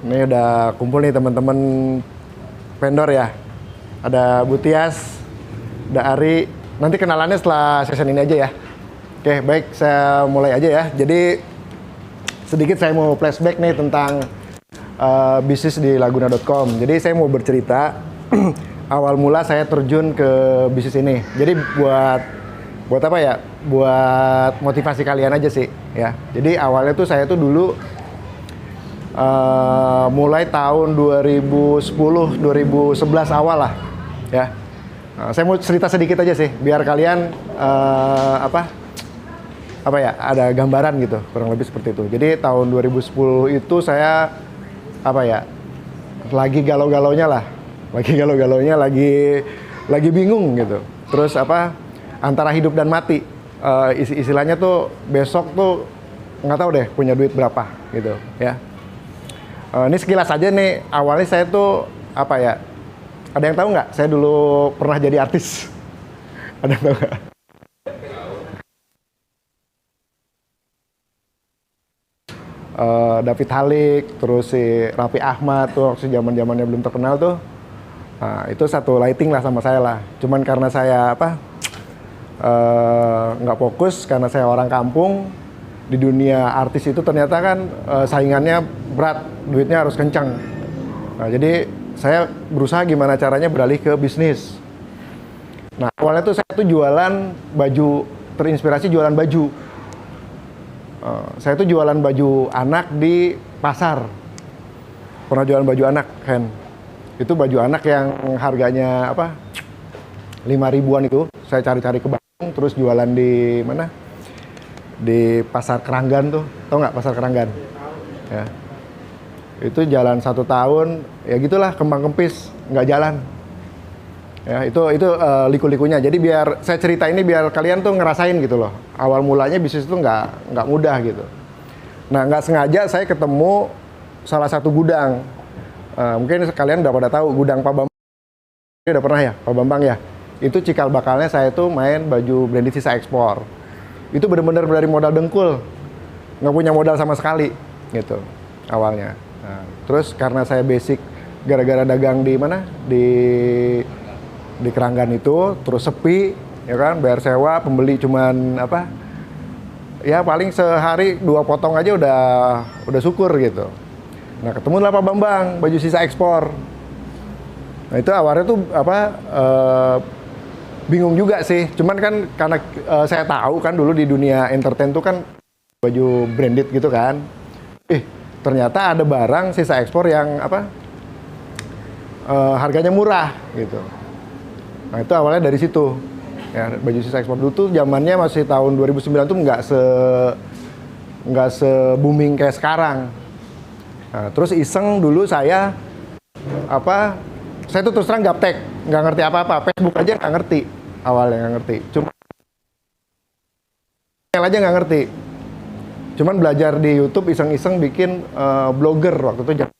Ini udah kumpul nih teman-teman vendor ya. Ada Butias, ada Ari. Nanti kenalannya setelah session ini aja ya. Oke, baik, saya mulai aja ya. Jadi sedikit saya mau flashback nih tentang bisnis di Laguna.com. Jadi saya mau bercerita awal mula saya terjun ke bisnis ini. Jadi buat apa ya? Buat motivasi kalian aja sih ya. Jadi awalnya tuh saya tuh dulu mulai tahun 2010 2011 awal lah ya. Saya mau cerita sedikit aja sih biar kalian apa ya, ada gambaran gitu, kurang lebih seperti itu. Jadi tahun 2010 itu saya apa ya, lagi galau-galaunya lah, lagi bingung gitu. Terus apa, antara hidup dan mati. Istilahnya tuh besok tuh nggak tahu deh punya duit berapa gitu ya. Ini sekilas aja nih, awalnya saya tuh apa ya, ada yang tahu nggak? Saya dulu pernah jadi artis. Ada yang tahu nggak? David Halik, terus si Raffi Ahmad tuh waktu zaman-zamannya belum terkenal tuh. Nah, itu satu lighting lah sama saya lah. Cuman karena saya nggak fokus, karena saya orang kampung, di dunia artis itu ternyata kan saingannya berat, duitnya harus kencang. Nah, jadi saya berusaha gimana caranya beralih ke bisnis. Nah, awalnya tuh saya tuh jualan baju, terinspirasi jualan baju. Saya tuh jualan baju anak di pasar. Pernah jualan baju anak kan. Itu baju anak yang harganya 5 ribuan itu. Saya cari-cari ke Bandung, terus jualan di mana? Di Pasar Keranggan tuh. Tahu nggak Pasar Keranggan? Ya. Itu jalan 1 tahun, ya gitulah, kembang kempis, nggak jalan. Ya, itu liku-likunya. Jadi biar saya cerita ini biar kalian tuh ngerasain gitu loh. Awal mulanya bisnis itu nggak mudah gitu. Nah, nggak sengaja saya ketemu salah satu gudang. Mungkin kalian udah pada tahu gudang Pak Bambang. Udah pernah ya, Pak Bambang ya. Itu cikal bakalnya saya tuh main baju branded sisa ekspor. Itu benar-benar dari modal dengkul, nggak punya modal sama sekali gitu awalnya. Nah, terus karena saya basic gara-gara dagang di mana, di Keranggan itu, terus sepi, ya kan, bayar sewa, pembeli cuman ya paling sehari 2 potong aja udah syukur gitu. Nah, ketemu lah Pak Bambang, baju sisa ekspor. Nah, itu awalnya tuh bingung juga sih, cuman kan karena saya tahu kan dulu di dunia entertain tuh kan baju branded gitu kan. Ternyata ada barang sisa ekspor yang harganya murah gitu. Nah, itu awalnya dari situ. Ya, baju sisa ekspor dulu tuh zamannya masih tahun 2009 tuh nggak se booming kayak sekarang. Nah, terus iseng dulu saya tuh terus terang gaptek, nggak ngerti apa-apa. Facebook aja nggak ngerti, awalnya nggak ngerti. Cuma aja nggak ngerti. Cuman belajar di YouTube, iseng-iseng bikin blogger waktu itu.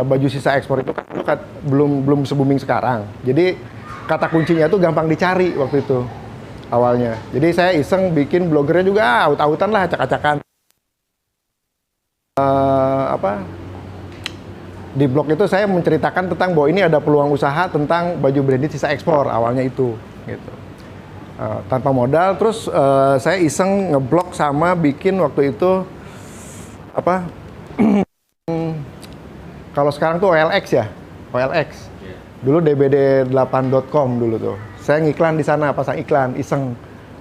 Baju sisa ekspor itu kan belum se-booming sekarang. Jadi kata kuncinya tuh gampang dicari waktu itu awalnya. Jadi saya iseng bikin blogernya juga aut-autan lah, acak-acakan. Di blog itu saya menceritakan tentang bahwa ini ada peluang usaha tentang baju branded sisa ekspor, awalnya itu gitu. Tanpa modal, terus saya iseng ngeblog sama bikin waktu itu kalau sekarang tuh OLX ya, OLX. Dulu dbd8.com dulu tuh. Saya ngiklan di sana, pasang iklan, iseng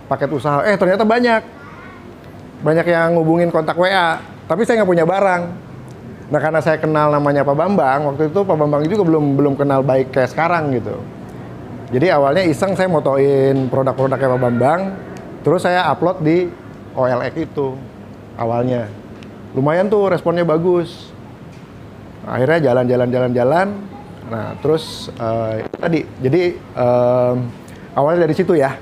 paket usaha. Ternyata banyak yang ngubungin kontak WA, tapi saya nggak punya barang. Nah, karena saya kenal namanya Pak Bambang, waktu itu Pak Bambang juga belum kenal baik kayak sekarang gitu. Jadi awalnya iseng saya motoin produk-produknya Pak Bambang, terus saya upload di OLX itu awalnya. Lumayan tuh responnya bagus. Akhirnya jalan. Nah, terus tadi, jadi awalnya dari situ ya.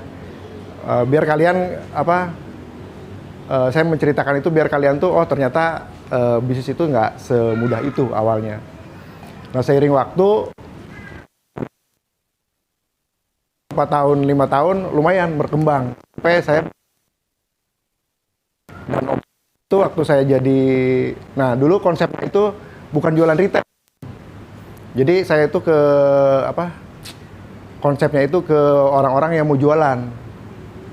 Biar kalian saya menceritakan itu biar kalian tuh ternyata bisnis itu nggak semudah itu awalnya. Nah, seiring waktu 4 tahun, 5 tahun lumayan berkembang. Sampai saya dan Itu waktu saya jadi, nah dulu konsepnya itu bukan jualan retail. Jadi saya itu ke apa? Konsepnya itu ke orang-orang yang mau jualan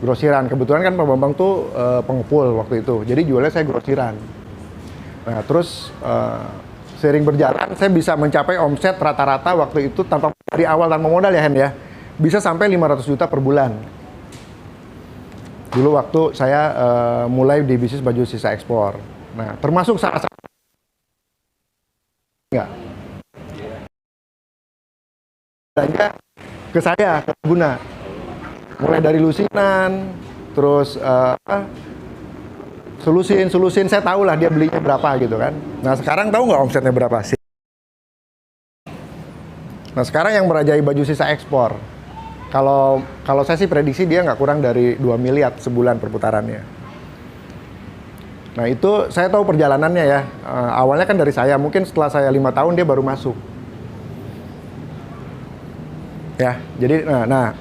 grosiran. Kebetulan kan Pak Bambang tuh pengepul waktu itu. Jadi jualnya saya grosiran. Nah, terus seiring berjalan saya bisa mencapai omset rata-rata waktu itu tanpa dari awal tanpa modal ya Hen ya. Bisa sampai 500 juta per bulan. Dulu waktu saya mulai di bisnis baju sisa ekspor. Nah, termasuk salah satu enggak belanja ke saya, ke Guna. Mulai dari lusinan, terus solusin, saya tahu lah dia belinya berapa gitu kan. Nah sekarang tahu nggak omsetnya berapa sih? Nah sekarang yang merajai baju sisa ekspor, kalau saya sih prediksi dia nggak kurang dari 2 miliar sebulan perputarannya. Nah itu saya tahu perjalanannya ya. Awalnya kan dari saya, mungkin setelah saya 5 tahun dia baru masuk. Ya, jadi nah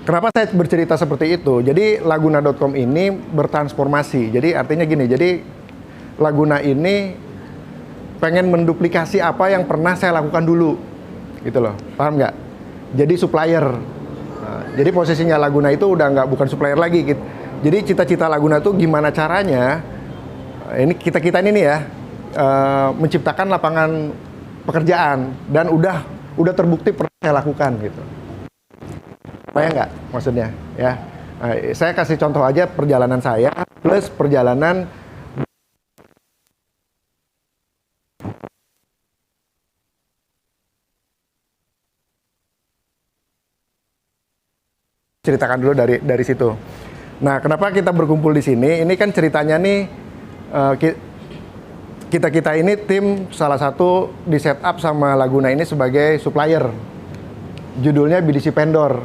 kenapa saya bercerita seperti itu? Jadi Laguna.com ini bertransformasi. Jadi artinya gini, jadi Laguna ini pengen menduplikasi apa yang pernah saya lakukan dulu, gitu loh. Paham nggak? Jadi supplier. Nah, jadi posisinya Laguna itu udah nggak bukan supplier lagi. Gitu. Jadi cita-cita Laguna itu gimana caranya? Ini kita ini nih ya menciptakan lapangan pekerjaan dan udah terbukti pernah saya lakukan gitu. Supaya nggak maksudnya ya. Nah, saya kasih contoh aja perjalanan saya plus perjalanan ceritakan dulu dari situ. Nah, kenapa kita berkumpul di sini? Ini kan ceritanya nih kita ini tim salah satu di setup sama Laguna ini sebagai supplier. Judulnya BDC Vendor.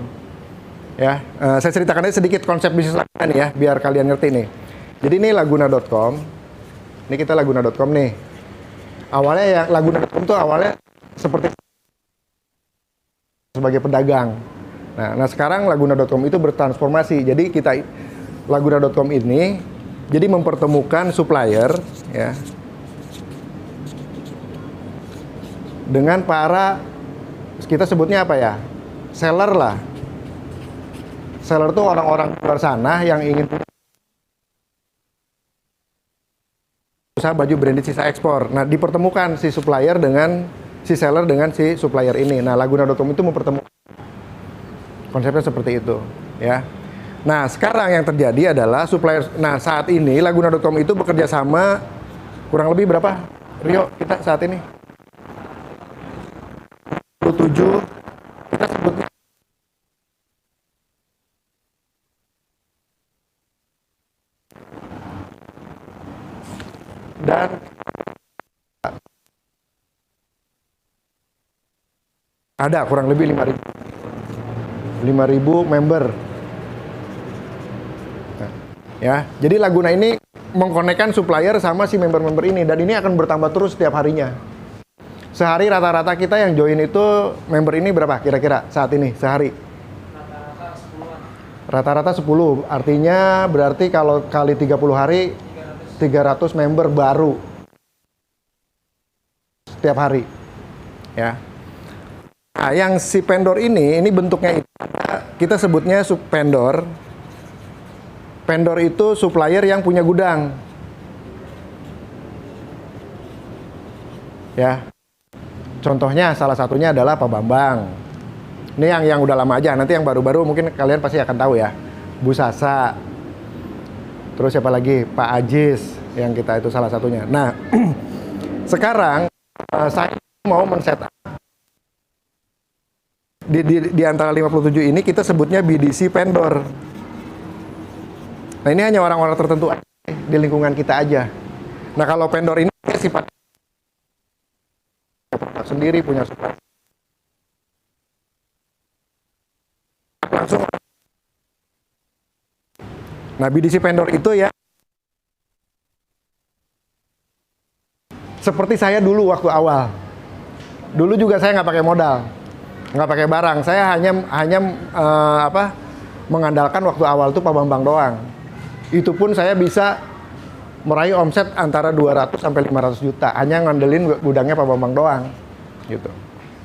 Ya, saya ceritakan aja sedikit konsep bisnis Laguna nih ya, biar kalian ngerti nih. Jadi ini Laguna.com. Ini kita Laguna.com nih. Awalnya ya Laguna.com tuh awalnya seperti sebagai pedagang. Nah sekarang Laguna.com itu bertransformasi. Jadi kita Laguna.com ini jadi mempertemukan supplier ya dengan para, kita sebutnya apa ya, seller lah. Seller tuh orang-orang di luar sana yang ingin usaha baju branded sisa ekspor. Nah dipertemukan si supplier dengan si seller dengan si supplier ini. Nah Laguna.com itu mempertemukan, konsepnya seperti itu ya. Nah sekarang yang terjadi adalah supplier. Nah saat ini Laguna.com itu bekerja sama kurang lebih berapa Rio kita saat ini 7 kita sebutnya dan ada kurang lebih 5.000 member. Nah, ya, jadi Laguna ini mengkonekkan supplier sama si member-member ini dan ini akan bertambah terus setiap harinya. Sehari rata-rata kita yang join itu member ini berapa kira-kira saat ini sehari? Rata-rata 10. Artinya berarti kalau kali 30 hari 300 member baru setiap hari. Ya. Nah, yang si vendor ini bentuknya itu kita sebutnya subvendor. Vendor itu supplier yang punya gudang. Ya. Contohnya salah satunya adalah Pak Bambang. Ini yang udah lama aja, nanti yang baru-baru mungkin kalian pasti akan tahu ya. Bu Sasa. Terus siapa lagi? Pak Ajis yang kita itu salah satunya. Nah, sekarang saya mau men-setup di antara 57 ini kita sebutnya BDC Vendor. Nah, ini hanya orang-orang tertentu di lingkungan kita aja. Nah, kalau vendor ini sifatnya sendiri punya supply langsung. Nah BDC vendor itu ya seperti saya dulu waktu awal. Dulu juga saya nggak pakai modal, nggak pakai barang. Saya hanya mengandalkan waktu awal tuh Pak Bambang doang. Itu pun saya bisa meraih omset antara 200 sampai 500 juta hanya ngandelin gudangnya Pak Bambang doang gitu.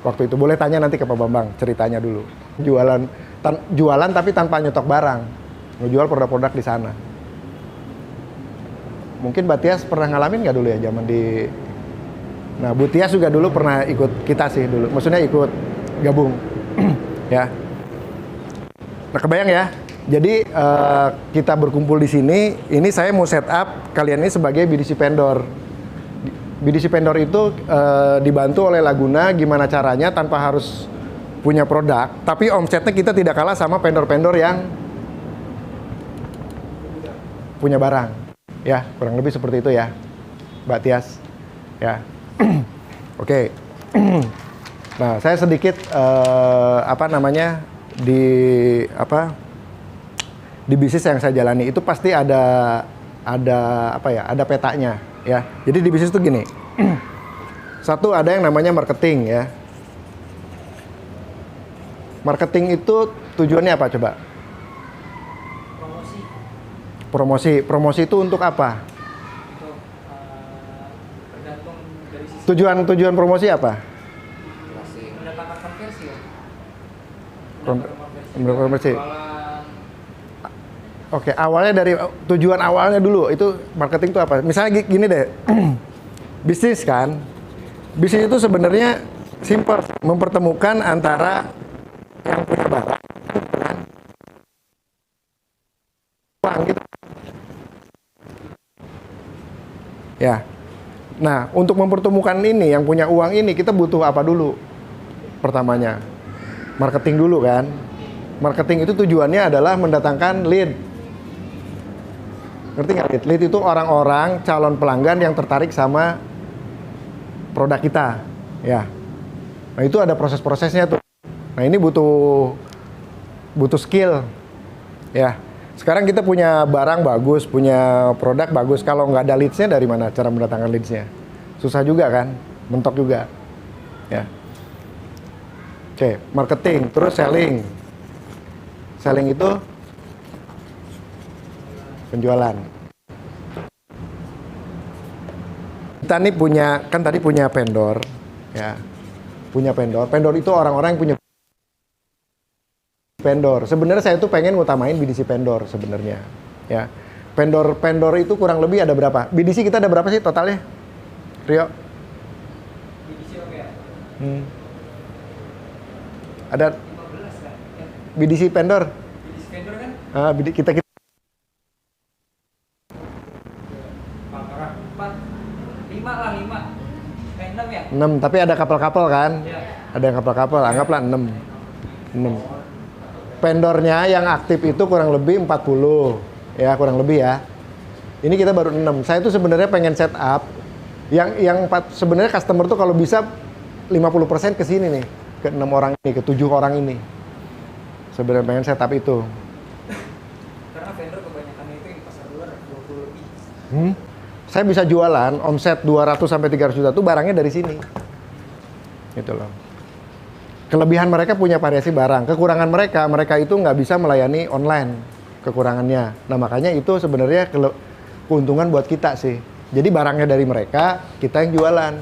Waktu itu boleh tanya nanti ke Pak Bambang ceritanya dulu. Jualan tapi tanpa nyetok barang. Ngejual produk-produk di sana. Mungkin Mbak Tias pernah ngalamin nggak dulu ya zaman di... Nah, Bu Tias juga dulu pernah ikut kita sih dulu. Maksudnya ikut gabung. Ya. Nah, kebayang ya. Jadi kita berkumpul di sini, ini saya mau setup kalian ini sebagai BDC vendor. BDC vendor itu dibantu oleh Laguna gimana caranya tanpa harus punya produk, tapi omsetnya kita tidak kalah sama vendor-vendor yang punya barang. Ya, kurang lebih seperti itu ya, Mbak Tias. Ya, oke. Nah, saya sedikit di bisnis yang saya jalani itu pasti ada petanya ya. Jadi di bisnis itu gini. Satu, ada yang namanya marketing ya. Marketing itu tujuannya apa coba? Promosi itu untuk apa? Untuk tergantung dari sisi Tujuan promosi apa? mendapatkan konversi ya. Konversi. Oke, awalnya dari tujuan awalnya dulu itu marketing itu apa? Misalnya gini deh, bisnis kan, bisnis itu sebenarnya simple, mempertemukan antara yang punya barang dan uang gitu. Ya, nah untuk mempertemukan ini yang punya uang ini kita butuh apa dulu? Pertamanya, marketing dulu kan. Marketing itu tujuannya adalah mendatangkan lead. Ngerti nggak lead? Lead itu orang-orang calon pelanggan yang tertarik sama produk kita, ya. Nah itu ada proses-prosesnya tuh. Nah ini butuh skill, ya. Sekarang kita punya barang bagus, punya produk bagus. Kalau nggak ada leads-nya dari mana cara mendatangkan leads-nya? Susah juga kan, mentok juga, ya. Oke, marketing, terus selling. Selling itu penjualan. Kita nih punya, kan tadi punya vendor, ya. Punya vendor. Vendor itu orang-orang yang punya vendor. Sebenarnya saya tuh pengen ngutamain BDC vendor sebenarnya, ya. Vendor itu kurang lebih ada berapa? BDC kita ada berapa sih totalnya? Rio? BDC oke ya. Ada 15 kan? Ya. BDC vendor? BDC vendor kan? Kita 5 lah, 5. 6 ya? 6, tapi ada kapal-kapal kan? Ya. Ada yang kapal-kapal, anggaplah 6. Vendornya yang aktif itu kurang lebih 40. Ya, kurang lebih ya. Ini kita baru 6. Saya tuh sebenarnya pengen setup yang sebenarnya customer tuh kalau bisa 50% ke sini nih, ke 6 orang ini, ke 7 orang ini. Sebenarnya pengen setup itu. Karena vendor kebanyakan itu yang pasar luar 20 lebih. Saya bisa jualan omset 200 sampai 300 juta tuh barangnya dari sini. Gitu loh. Kelebihan mereka punya variasi barang. Kekurangan mereka itu nggak bisa melayani online. Kekurangannya. Nah makanya itu sebenarnya keuntungan buat kita sih. Jadi barangnya dari mereka, kita yang jualan.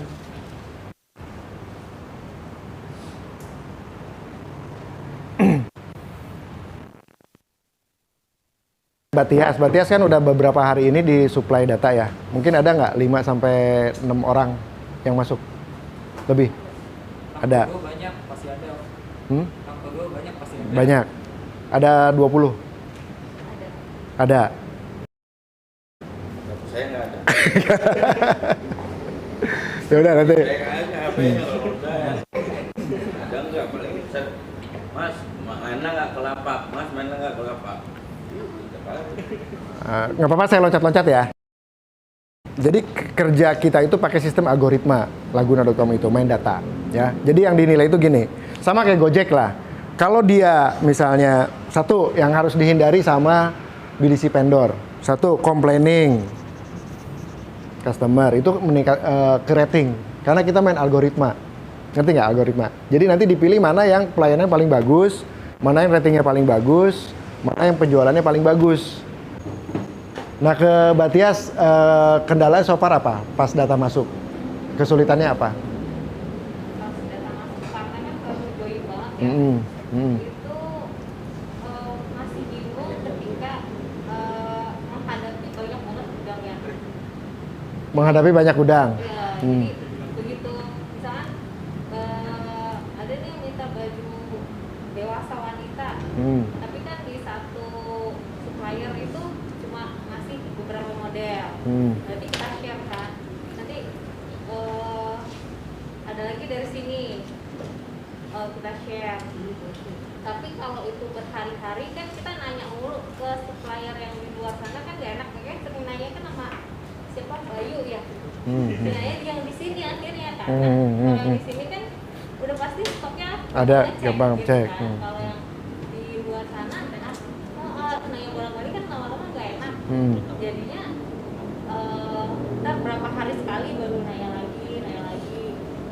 Mbak Tias kan udah beberapa hari ini di supply data ya. Mungkin ada nggak 5 sampai 6 orang yang masuk? Lebih? Ada? Banyak, pasti ada. Banyak, pasti ada. Banyak? Ada 20? Ada? Saya nggak ada. Ya udah nanti. Ada nggak? Mas, mana nggak ke lapak? Mas, mana nggak ke lapak? Nggak apa-apa saya loncat-loncat ya. Jadi kerja kita itu pakai sistem algoritma Laguna.com itu, main data ya. Jadi yang dinilai itu gini, sama kayak Gojek lah. Kalau dia misalnya satu yang harus dihindari sama BDC vendor, satu complaining customer itu meningkat ke rating karena kita main algoritma. Ngerti nggak algoritma? Jadi nanti dipilih mana yang pelayanannya paling bagus, mana yang ratingnya paling bagus, mana yang penjualannya paling bagus. Nah ke Batias, kendalanya so far apa pas data masuk? Kesulitannya apa? Pas data masuk karena kan baru join banget ya. Mm-mm. Mm. Itu masih bingung ketika menghadapi banyak banget gudangnya. Menghadapi banyak gudang. Ya, Hmm. jadi begitu misalkan ada nih yang minta baju dewasa wanita, Hmm. tapi kan di satu supplier itu cuma ngasih beberapa model. Hmm. Berarti kita share kan. Nanti ada lagi dari sini kita share. Tapi kalau itu berhari-hari kan kita nanya mulu ke supplier yang di luar sana kan gak enak, makanya sering nanya kan sama siapa Bayu ya. Nanya yang di sini akhirnya kan. Kalau yang di sini kan udah pasti stoknya Ada, ngecek gampang gitu cek. kan. Kalau yang di luar sana nanya bolak-balik kan lama-lama gak enak. Jadinya ntar berapa hari sekali baru nanya lagi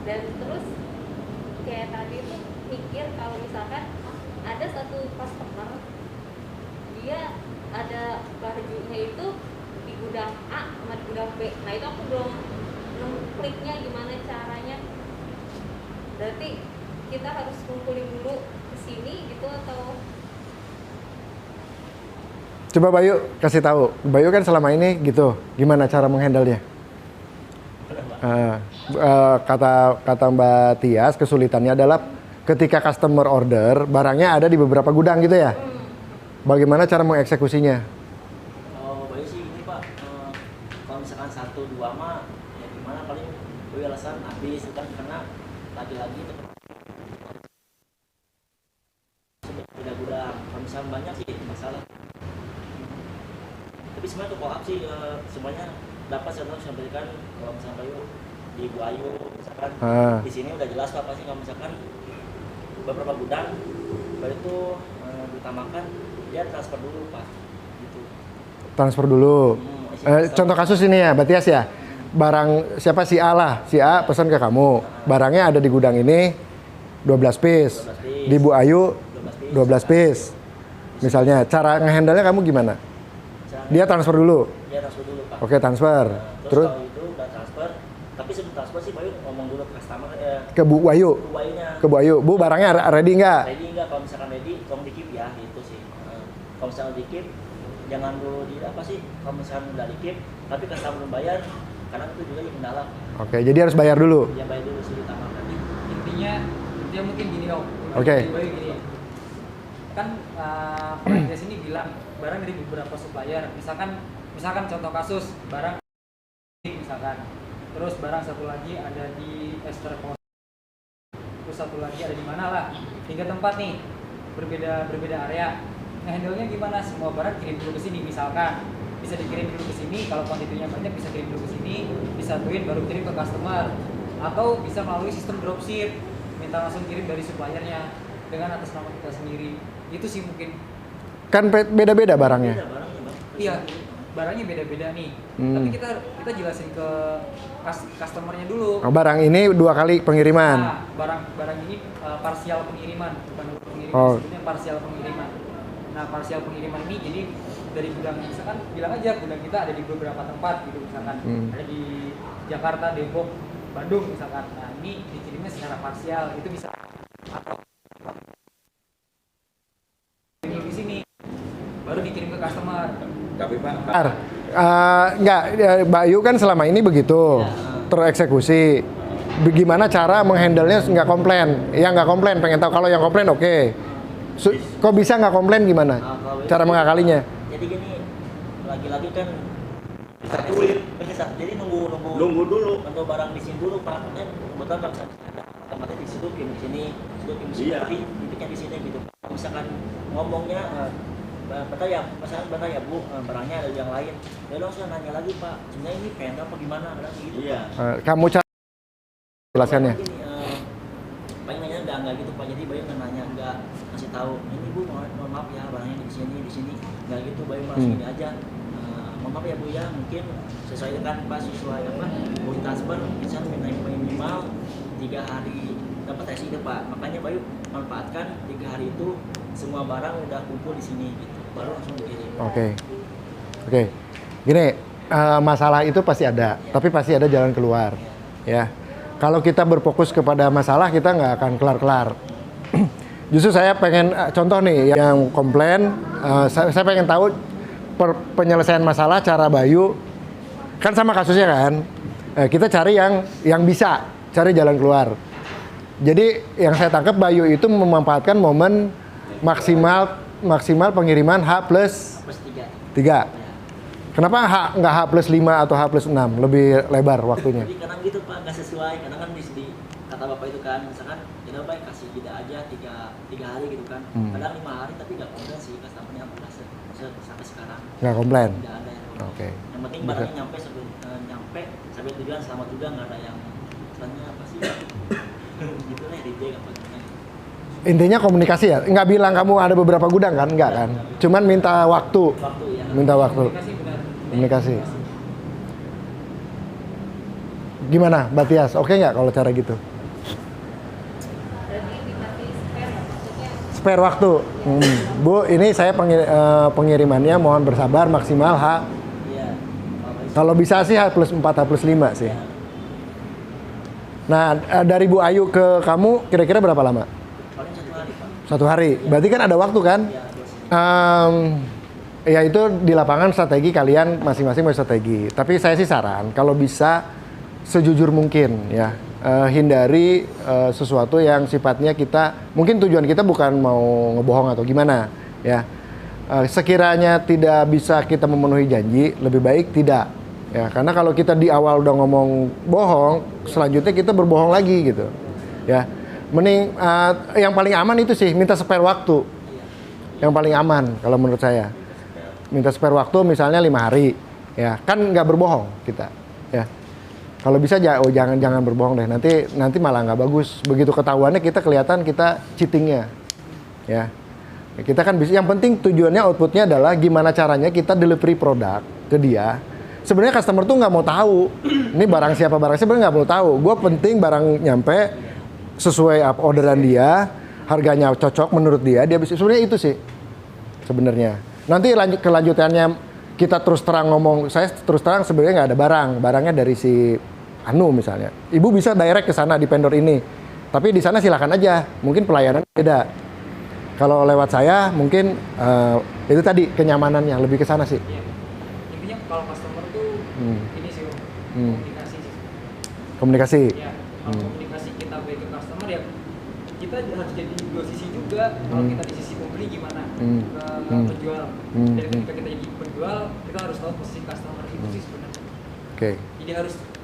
dan terus kayak tadi tuh mikir kalau misalkan ada satu customer dia ada bajunya itu di gudang A sama di gudang B, nah itu aku belum kliknya gimana caranya. Berarti kita harus kumpulin dulu ke sini gitu atau Coba Bayu kasih tahu. Bayu kan selama ini gitu, gimana cara menghandle-nya? Kata Mbak Tias, kesulitannya adalah ketika customer order, barangnya ada di beberapa gudang gitu ya? Bagaimana cara mengeksekusinya? Oh, Bayu sih ini Pak, kalau misalkan 1, 2 mah ya gimana paling Bayu alasan habis kan karena lagi-lagi itu beda gudang. Kalau misalkan banyak sih masalah. Tapi sebenarnya untuk koap sih semuanya dapat saya sampaikan. Kalau misalkan Bayu di Bu Ayu misalkan di sini udah jelas Pak pasti kalau misalkan beberapa gudang Bayu itu diutamakan dia transfer dulu Pak gitu. Transfer dulu. Contoh kasus ini ya, Batias ya. Barang siapa si A lah, si A pesan ke kamu. Barangnya ada di gudang ini 12 piece. Di Bu Ayu 12 piece. Misalnya, cara ngehandle-nya kamu gimana? Dia transfer dulu. Dia transfer dulu Pak. Oke, transfer. Terus kalau itu udah transfer, tapi sebelum transfer sih Bayu ngomong dulu ke customer Ke Bu Ayu. Bu Ayunya. Ke Bu Ayu. Bu, barangnya ready nggak? Ready nggak? Kalau misalkan ready, tolong di keep ya, gitu sih. Kalau misalkan di keep, jangan dulu di apa sih? Kalau misalkan udah di keep, tapi customer belum bayar, karena itu juga yang kendala. Oke, jadi harus bayar dulu. Ya bayar dulu sih ditambahkan. Intinya dia mungkin gini Om. Oke. Bayu gini. Kan di sini bilang barang dari beberapa supplier. Misalkan contoh kasus barang misalkan. Terus barang satu lagi ada di Ester Pos. Terus satu lagi ada di mana lah. 3 tempat nih. Berbeda area. Ngehandle-nya gimana? Semua barang kirim dulu ke sini misalkan. Bisa dikirim dulu ke sini, kalau kuantitinya banyak bisa kirim dulu ke sini, disatuin baru kirim ke customer. Atau bisa melalui sistem dropship, minta langsung kirim dari suppliernya dengan atas nama kita sendiri. Itu sih mungkin. Kan beda-beda barangnya. Beda barangnya Bang. Iya, barangnya beda-beda nih. Tapi kita jelasin ke customernya dulu. Oh, barang ini 2 kali pengiriman. Nah, barang ini parsial pengiriman, bukan pengiriman, Oh. sebetulnya parsial pengiriman. Nah, parsial pengiriman ini jadi dari gudang misalkan bilang aja gudang kita ada di beberapa tempat gitu misalkan ada di Jakarta, Depok, Bandung misalkan. Nah, ini dikirimnya secara parsial itu bisa atau di sini baru dikirim ke customer. Tapi Pak, Enggak, Bayu kan selama ini begitu tereksekusi. Bagaimana cara menghandle-nya nggak komplain? Ya nggak komplain, pengen tahu. Kalau yang komplain oke. Kok bisa nggak komplain gimana? Cara mengakalinya? Jadi gini, lagi-lagi kan jadi nunggu dulu untuk barang di sini dulu Pak. Kan kebetulan kalau misalnya tempatnya di situ kirim di sini, Iya. tapi titiknya di sini gitu. Kalau misalkan ngomongnya betul ya, misalkan betul ya Bu, barangnya ada yang lain. Ya langsung nanya lagi Pak, sebenarnya ini pengen apa gimana? Kadang gitu. Iya. Kamu cara jelaskannya? Paling nanya enggak gitu Pak. Jadi Bayu nanya enggak kasih tahu. Ini Bu, mohon maaf ya barangnya di sini. Enggak gitu Bayu malah gini aja. Mohon maaf ya Bu ya, mungkin sesuai dengan Pak sesuai apa? Mau transfer bisa minimal 3 hari dapat tes itu Pak. Makanya Bayu manfaatkan 3 hari itu semua barang udah kumpul di sini gitu. Baru langsung dikirim. Oke. Gini, masalah itu pasti ada, tapi pasti ada jalan keluar, ya. Kalau kita berfokus kepada masalah, kita nggak akan kelar-kelar. Justru saya pengen, contoh nih, yang komplain, saya pengen tahu penyelesaian masalah cara Bayu, kan sama kasusnya kan, kita cari yang bisa, cari jalan keluar. Jadi yang saya tangkap Bayu itu memanfaatkan momen maksimal pengiriman H plus plus 3. Kenapa nggak H plus 5 atau H plus 6? Lebih lebar waktunya. Jadi kadang gitu Pak, nggak sesuai. Kadang kan di kata Bapak itu kan, misalkan kita Bapak kasih jeda aja 3 hari gitu kan. Kadang 5 hari tapi nggak komplain sih, customer-nya apa sampai sekarang. Nggak komplain? Nggak ada yang komplain. Oke. Yang penting barangnya nyampe sampai tujuan selamat juga, nggak ada yang istilahnya apa sih? Gitu lah, reject apa gitu. Intinya komunikasi ya? Nggak bilang kamu ada beberapa gudang kan? Nggak kan? Cuman minta waktu. Ya. Minta waktu. Komunikasi. Gimana, Mbak Tias? Oke nggak kalau cara gitu? Berarti dikasih spare, maksudnya Spare waktu. Bu, ini saya pengirimannya mohon bersabar maksimal H. Iya. Kalau bisa sih H plus 4, H plus 5 sih. Nah, dari Bu Ayu ke kamu kira-kira berapa lama? Paling 1 hari Pak. 1 hari. Berarti kan ada waktu kan? Ya itu di lapangan strategi kalian masing-masing strategi. Tapi saya sih saran kalau bisa sejujur mungkin ya, hindari sesuatu yang sifatnya kita mungkin tujuan kita bukan mau ngebohong atau gimana ya. Sekiranya tidak bisa kita memenuhi janji, lebih baik tidak ya, karena kalau kita di awal udah ngomong bohong, selanjutnya kita berbohong lagi gitu ya. Mending yang paling aman itu sih minta spare waktu. Yang paling aman kalau menurut saya. Minta spare waktu misalnya 5 hari, ya kan nggak berbohong kita, ya. Kalau bisa jangan berbohong deh, nanti malah nggak bagus. Begitu ketahuannya kita kelihatan kita cheatingnya, ya. Kita kan bisa. Yang penting tujuannya outputnya adalah gimana caranya kita delivery produk ke dia. Sebenarnya customer tuh nggak mau tahu, ini barang siapa sebenarnya nggak mau tahu. Gue penting barang nyampe sesuai orderan dia, harganya cocok menurut dia bisa. Sebenarnya itu sih sebenarnya. Nanti kelanjutannya kita terus terang ngomong, saya terus terang sebenarnya nggak ada barangnya dari si Anu misalnya. Ibu bisa direct ke sana di vendor ini, tapi di sana silakan aja, mungkin pelayanan beda. Kalau lewat saya mungkin itu tadi kenyamanannya lebih ke sana sih. Iya. Intinya kalau customer tuh ini sih komunikasi sih. Komunikasi. Ya, kalau komunikasi kita baik ke customer ya kita harus jadi dua sisi juga. Kalau kita di sisi pembeli gimana ke penjual, dan ketika kita jadi penjual kita harus tahu posisi customer itu sih sebenarnya. Oke. Jadi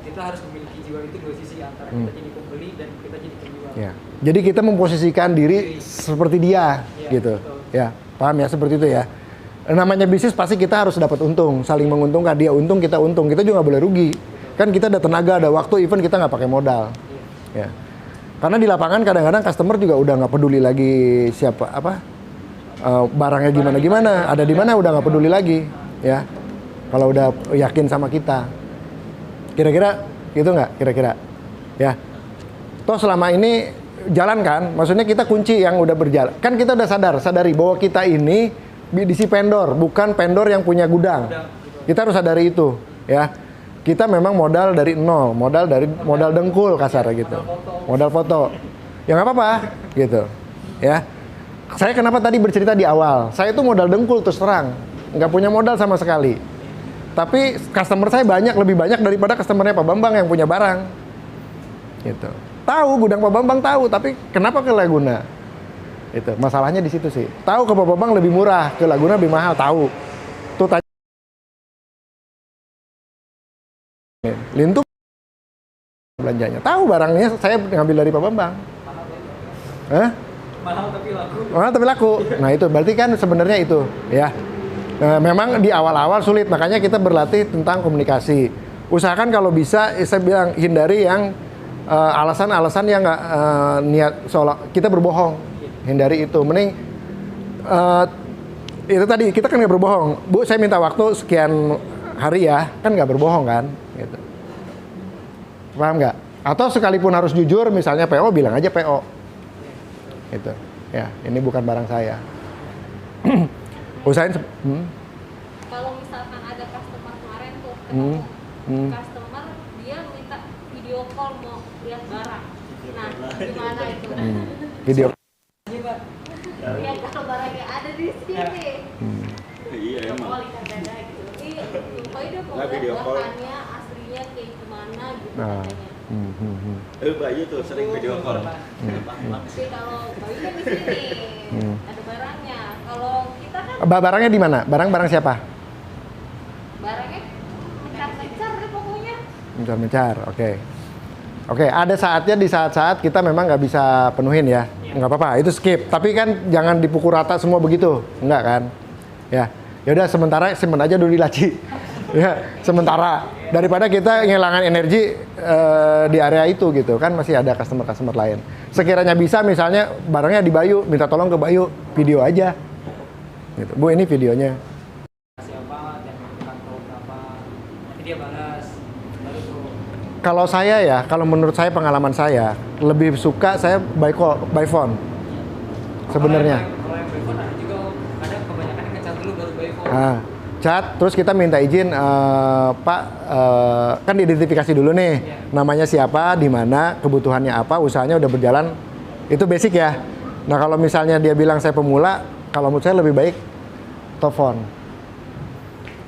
kita harus memiliki jiwa itu dua sisi antara kita jadi pembeli dan kita jadi penjual. Ya. Jadi kita memposisikan diri seperti dia, gitu. Betul. Ya, paham ya seperti itu ya. Namanya bisnis pasti kita harus dapat untung, saling menguntungkan. Dia untung, kita untung. Kita juga nggak boleh rugi. Kan kita ada tenaga, ada waktu, even kita nggak pakai modal. Ya. Karena di lapangan kadang-kadang customer juga udah nggak peduli lagi siapa barangnya gimana, ada di mana udah nggak peduli lagi, ya. Kalau udah yakin sama kita, kira-kira gitu nggak? Kira-kira, ya. Toh selama ini jalan kan, maksudnya kita kunci yang udah berjalan. Kan kita udah sadari bahwa kita ini di vendor, bukan vendor yang punya gudang. Kita harus sadari itu, ya. Kita memang modal dari nol, modal dengkul kasar gitu, modal foto. Ya nggak apa-apa, gitu, ya. Saya kenapa tadi bercerita di awal, saya itu modal dengkul terus terang, nggak punya modal sama sekali. Tapi customer saya lebih banyak daripada customernya Pak Bambang yang punya barang, gitu. Tahu gudang Pak Bambang tahu, tapi kenapa ke Laguna? Itu masalahnya di situ sih. Tahu ke Pak Bambang lebih murah, ke Laguna lebih mahal, tahu. Tuh tanya. Lintu belanjanya. Tahu barangnya saya ngambil dari Pak Bambang. Hah? Mahal tapi laku. Mahal tapi laku. Nah itu berarti kan sebenarnya itu ya. Nah, memang di awal-awal sulit, makanya kita berlatih tentang komunikasi. Usahakan kalau bisa, saya bilang hindari yang alasan-alasan yang nggak niat seolah kita berbohong. Hindari itu. Mending itu tadi kita kan nggak berbohong. Bu, saya minta waktu sekian hari ya, kan nggak berbohong kan? Gitu. Paham nggak? Atau sekalipun harus jujur, misalnya PO, bilang aja PO. Gitu. Ya, ini bukan barang saya. Usahain. kalau misalkan ada customer ketemu Hmm. customer, dia minta video call mau lihat barang. Nah, gimana itu? Video. Iya, Pak. Ya kalau barangnya ada di sini. Iya Video emang. call ikan dada gitu. Iya, supaya dia mau Nggak, lihat video call. bahannya aslinya kayak gimana gitu Nah. katanya. Bayu tuh sering video call. Tapi kalau Bayu kan di sini ada barangnya. Kalau kita kan Barangnya di mana? Barang siapa? barangnya mencar-mencar deh pokoknya. Mencar-mencar, oke. Oke, ada saatnya di saat-saat kita memang nggak bisa penuhin ya. Nggak apa-apa, itu skip. Tapi kan jangan dipukul rata semua begitu. Enggak kan? Ya. Ya udah sementara simpen aja dulu di laci. Ya, sementara daripada kita ngehilangan energi di area itu gitu kan, masih ada customer lain. Sekiranya bisa misalnya barangnya di Bayu, minta tolong ke Bayu, video aja. Gitu. Bu, ini videonya. Siapa yang melakukan pro berapa, nanti dia balas, baru tuh. Kalau saya ya, kalau menurut saya pengalaman saya lebih suka saya by call, by phone. Sebenarnya. Kalau yang by phone ada juga, ada kebanyakan yang ngecat dulu baru by phone. Nah, chat, terus kita minta izin, Pak, kan diidentifikasi dulu nih, namanya siapa, di mana, kebutuhannya apa, usahanya udah berjalan, itu basic ya. Nah kalau misalnya dia bilang saya pemula, kalau menurut saya lebih baik telepon.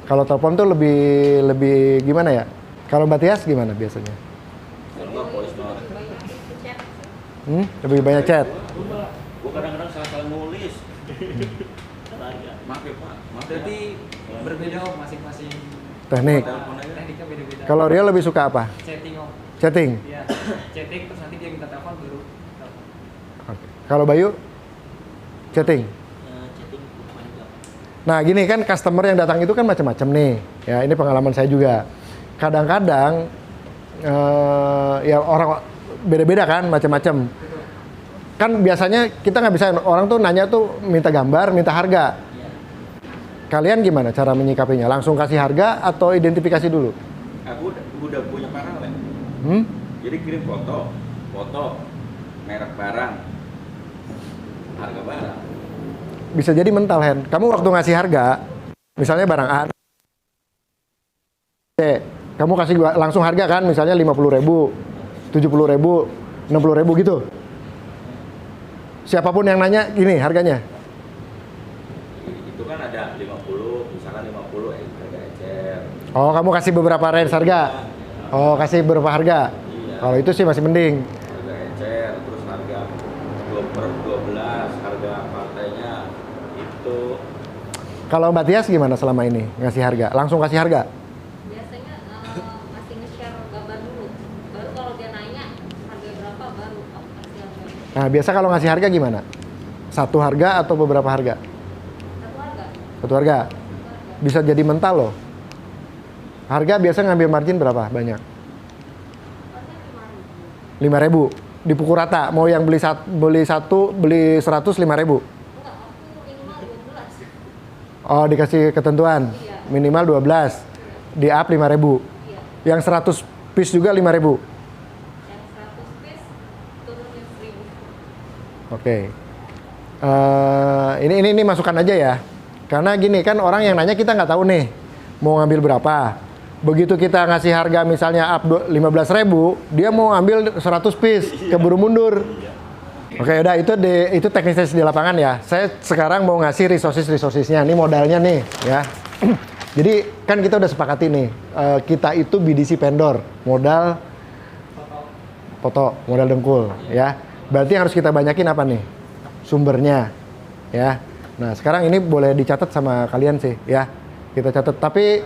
Kalau telepon tuh lebih gimana ya? Kalau Mbak Tias gimana biasanya? Kalau nggak voice note. Banyak di chat. Lebih banyak chat. Gua kadang-kadang salah nulis. Maaf ya Pak. Maaf ya. Berarti berbeda Om, masing-masing Teknik. Telepon aja. tekniknya beda-beda. Kalau Rio lebih suka apa? Chatting Om. Chatting. Iya, chatting terus nanti dia minta telepon baru telepon. Oke. Kalau Bayu? Chatting. Chatting lumayan juga. Nah gini kan customer yang datang itu kan macam-macam nih. Ya ini pengalaman saya juga. Kadang-kadang ya orang beda-beda kan, macam-macam. Kan biasanya kita nggak bisa, orang tuh nanya tuh minta gambar, minta harga. Kalian gimana cara menyikapinya? Langsung kasih harga atau identifikasi dulu? Aku udah punya paralel. Jadi kirim foto, merek barang, harga barang. Bisa jadi mental, Hen. Kamu waktu ngasih harga, misalnya barang A, C, kamu kasih langsung harga kan, misalnya 50.000, 70.000, 60.000 gitu. Siapapun yang nanya, gini harganya. Itu kan ada 50, misalkan 50 harga ecer. Oh, kamu kasih beberapa range harga. Oh, kasih beberapa harga. Iya. Kalau itu sih masih mending. Harga ecer, terus harga 2/12, harga partainya itu. Kalau Mbak Tias gimana selama ini ngasih harga? Langsung kasih harga? Biasanya masih nge-share gambar dulu. Baru kalau dia nanya harga berapa baru aku kasih harganya. Nah, biasa kalau ngasih harga gimana? Satu harga atau beberapa harga? Satu harga. Satu harga. Bisa jadi mental loh. Harga biasa ngambil margin berapa? Banyak. Harganya 5.000. 5.000. Dipukul rata. Mau yang beli satu, beli 100, 5.000. Enggak, aku minimal 12. Oh, dikasih ketentuan. Iya. Minimal 12. Di up 5.000. Iya. Yang 100 piece juga 5.000. Yang 100 piece turunin 1.000. Oke. Ini masukan aja ya. Karena gini kan orang yang nanya kita nggak tahu nih mau ngambil berapa. Begitu kita ngasih harga misalnya up 15.000, dia mau ambil 100 piece, keburu mundur. Oke, udah itu teknisnya di lapangan ya. Saya sekarang mau ngasih resources-nya. Ini modalnya nih ya. Jadi kan kita udah sepakati nih, kita itu BDC vendor, modal foto, modal dengkul ya. Berarti yang harus kita banyakin apa nih? Sumbernya ya. Nah, sekarang ini boleh dicatat sama kalian sih ya. Kita catat, tapi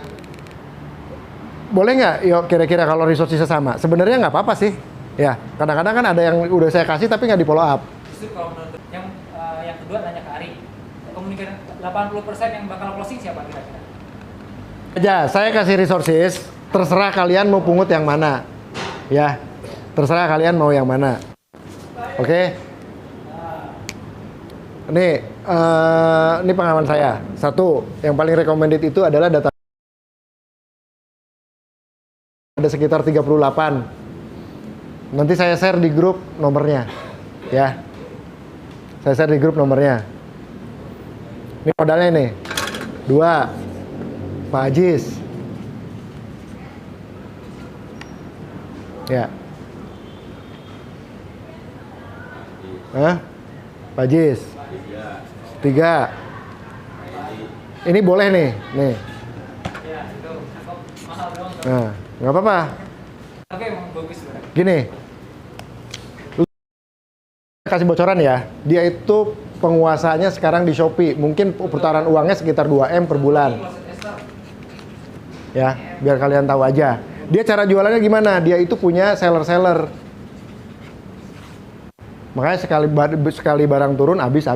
boleh nggak yuk kira-kira kalau resource-nya sama? Sebenarnya nggak apa-apa sih. Ya, kadang-kadang kan ada yang udah saya kasih tapi nggak di follow up. Justru kalau menurut yang kedua nanya ke Ari, komunikasi 80% yang bakal closing siapa kira-kira? Aja, saya kasih resources, terserah kalian mau pungut yang mana. Ya, terserah kalian mau yang mana. Oke. Ini pengalaman saya. Satu, yang paling recommended itu adalah data. Ada sekitar 38. Nanti saya share di grup nomornya. Ya. Saya share di grup nomornya. Ini modalnya nih. 2. Pak Ajis. Ya. Hah? Pak Jis. 3. Ini boleh nih. Nih. Ya itu kok mahal doang. Nah, nggak apa-apa. Tapi emang bagus sebenarnya. Gini. Lu kasih bocoran ya. Dia itu penguasanya sekarang di Shopee. Mungkin putaran uangnya sekitar 2M per bulan. Ya, biar kalian tahu aja. Dia cara jualannya gimana? Dia itu punya seller-seller. Makanya sekali barang turun habis.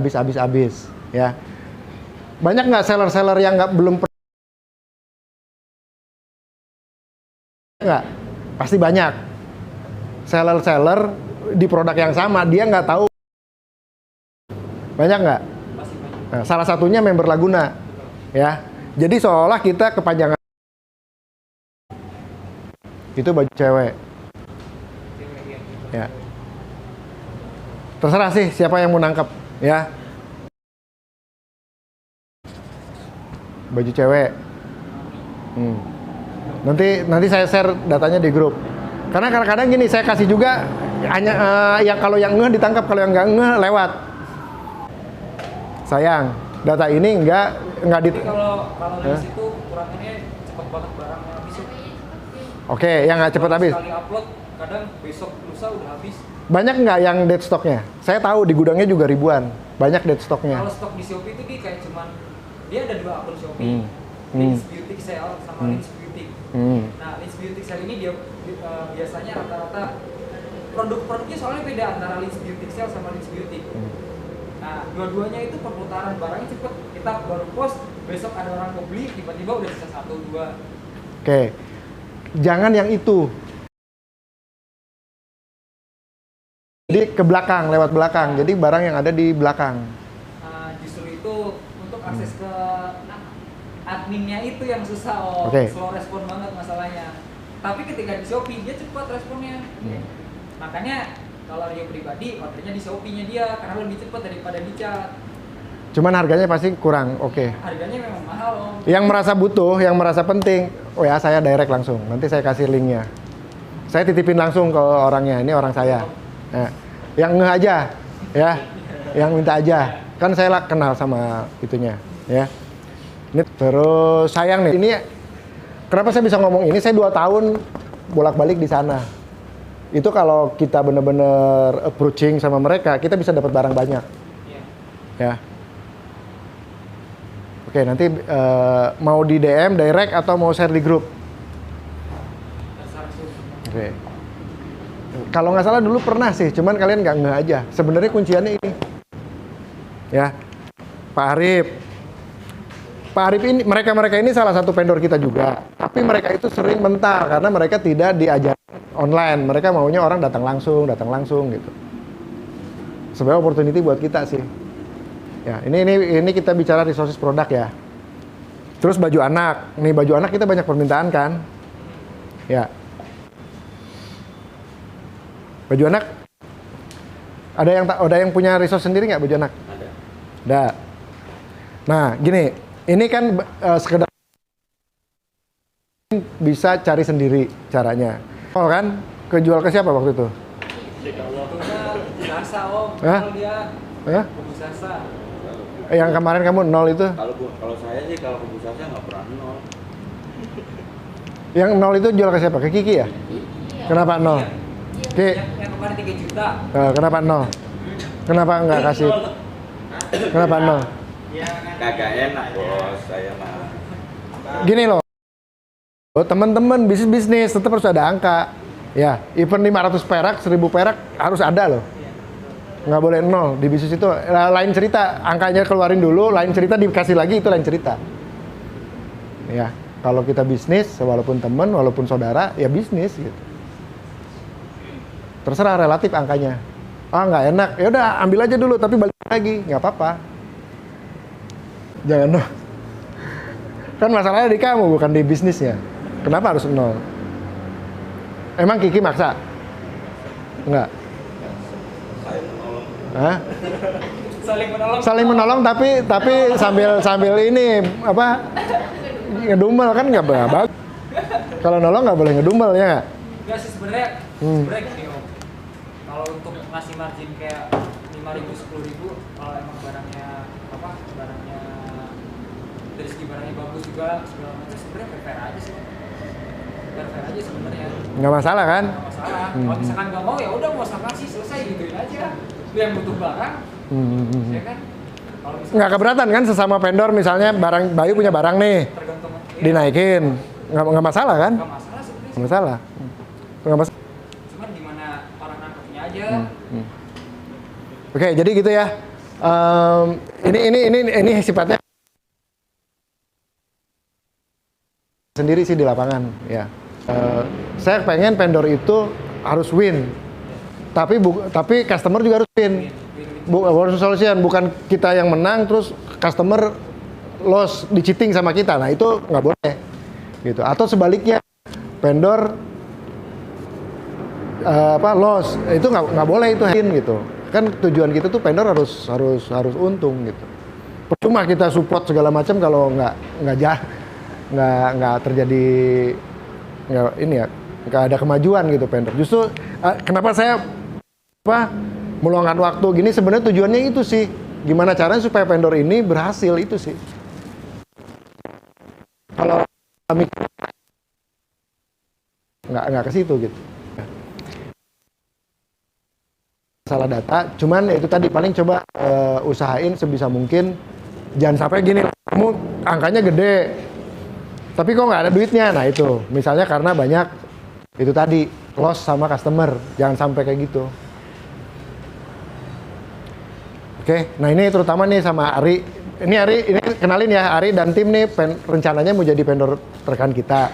Ya. Banyak nggak seller-seller yang nggak? Pasti banyak. Seller-seller di produk yang sama, dia nggak tahu. Banyak nggak? Nah, salah satunya member Laguna. Ya. Jadi seolah kita kepanjangan. Itu baju cewek. Ya. Terserah sih siapa yang mau nangkep, ya. Baju cewek. Nanti saya share datanya di grup. Karena kadang-kadang gini, saya kasih juga hanya yang kalau yang ngeh ditangkap, kalau yang nggak ngeh lewat. Sayang, data ini nggak di. Tapi kalau dari situ kurangannya cepet banget barangnya habis. Oke, yang nggak cepet habis. Sekali upload, kadang besok lusa udah habis. Banyak nggak yang dead stocknya? Saya tahu di gudangnya juga ribuan. Banyak dead stocknya. Kalau stok di Shopee itu dia kayak cuman dia ada 2 akun Shopee, Lins Beauty Sale sama Lins Beauty. Nah, Lins Beauty Sale ini dia biasanya rata-rata produk-produknya soalnya beda antara Lins Beauty Sale sama Lins Beauty. Nah, dua-duanya itu perputaran barangnya cepet. Kita baru post, besok ada orang mau beli, tiba-tiba udah sisa 1-2. Oke, jangan yang itu. Jadi ke belakang, lewat belakang. Jadi barang yang ada di belakang. Justru itu untuk akses ke adminnya itu yang susah, Oke. slow respon banget masalahnya. Tapi ketika di Shopee dia cepat responnya. Makanya kalau Rio pribadi ordernya di Shopee-nya dia karena lebih cepat daripada di chat. Cuman harganya pasti kurang. Oke. Harganya memang mahal om. Yang merasa butuh, yang merasa penting, oh ya saya direct langsung. Nanti saya kasih linknya. Saya titipin langsung ke orangnya. Ini orang saya. Nah, yang ngeh aja, ya, yang minta aja. Kan saya kenal sama itunya, ya. Ini terus sayang nih. Ini kenapa saya bisa ngomong ini? Saya 2 tahun bolak-balik di sana. Itu kalau kita bener-bener approaching sama mereka, kita bisa dapat barang banyak, ya. Oke, nanti mau di DM, direct atau mau share di grup? Oke. Kalau nggak salah dulu pernah sih, cuman kalian nggak ngeh aja. Sebenarnya kunciannya ini, ya, Pak Arif ini, mereka ini salah satu vendor kita juga. Tapi mereka itu sering mental karena mereka tidak diajar online. Mereka maunya orang datang langsung gitu. Sebenarnya opportunity buat kita sih. Ya, ini kita bicara resources produk ya. Terus baju anak, nih baju anak kita banyak permintaan kan, ya. Baju anak, ada yang punya resource sendiri nggak baju anak? Ada. Nah, gini, ini kan sekedar bisa cari sendiri caranya. Oh kan, kejual ke siapa waktu itu? Sasa om, Hah? kalau dia Hah? Kubu Sasa. Yang kemarin kamu 0 itu? Kalau saya sih kalau ke Busasnya nggak pernah nol. Yang 0 itu jual ke siapa? Ke Kiki ya? Kenapa 0? Ki, Yang kemarin 3 juta. kenapa 0? Kenapa nggak kasih? Kenapa 0? Kagak enak bos, saya mah. Gini loh, teman-teman bisnis tetap harus ada angka. Ya, even 500 perak, 1000 perak harus ada loh. Nggak boleh 0 di bisnis itu. Lain cerita, angkanya keluarin dulu, lain cerita dikasih lagi, itu lain cerita. Ya, kalau kita bisnis, walaupun teman, walaupun saudara, ya bisnis gitu. Terserah relatif angkanya. Nggak enak, ya udah ambil aja dulu, tapi balik lagi, nggak apa-apa. Jangan 0. Kan masalahnya di kamu, bukan di bisnisnya. Kenapa harus 0? Emang Kiki maksa? Enggak. Hah? Saling menolong tapi sambil ini apa? Ngedumel kan nggak bagus. Kalau nolong nggak boleh ngedumel ya nggak? Enggak sih sebenarnya gini Om. Kalau untuk ngasih margin kayak 5.000 10.000 kalau emang barangnya dari segi barangnya bagus juga segala macam sebenarnya fair aja sih. Fair aja sebenarnya. Nggak masalah kan? Nggak masalah. Kalau misalkan nggak mau ya udah mau sama sih selesai gituin aja. Lu yang butuh barang, ya kan? Kalau misalkan Nggak keberatan kan sesama vendor misalnya barang Bayu punya barang nih tergantung dinaikin, nggak masalah kan? nggak masalah sebenarnya. Nggak masalah. Nggak masalah. Cuman gimana orang nangkepnya aja. Oke, jadi gitu ya. Ini sifatnya sendiri sih di lapangan ya. Saya pengen vendor itu harus win, tapi customer juga harus win. Bonus solution, bukan kita yang menang terus customer loss di cheating sama kita. Nah itu nggak boleh gitu. Atau sebaliknya vendor loss itu nggak boleh itu gitu. Kan tujuan kita tuh vendor harus untung gitu. Percuma kita support segala macam kalau nggak terjadi nggak ada kemajuan gitu vendor. Justru kenapa saya meluangkan waktu gini sebenarnya tujuannya itu sih, gimana caranya supaya vendor ini berhasil itu sih. Kalau nggak ke situ gitu. Salah data, cuman itu tadi paling coba usahain sebisa mungkin jangan sampai gini, kamu angkanya gede tapi kok nggak ada duitnya. Nah itu misalnya karena banyak itu tadi loss sama customer, jangan sampai kayak gitu. Oke, nah ini terutama nih sama Ari. Ini kenalin ya, Ari dan tim nih rencananya mau jadi vendor rekan kita.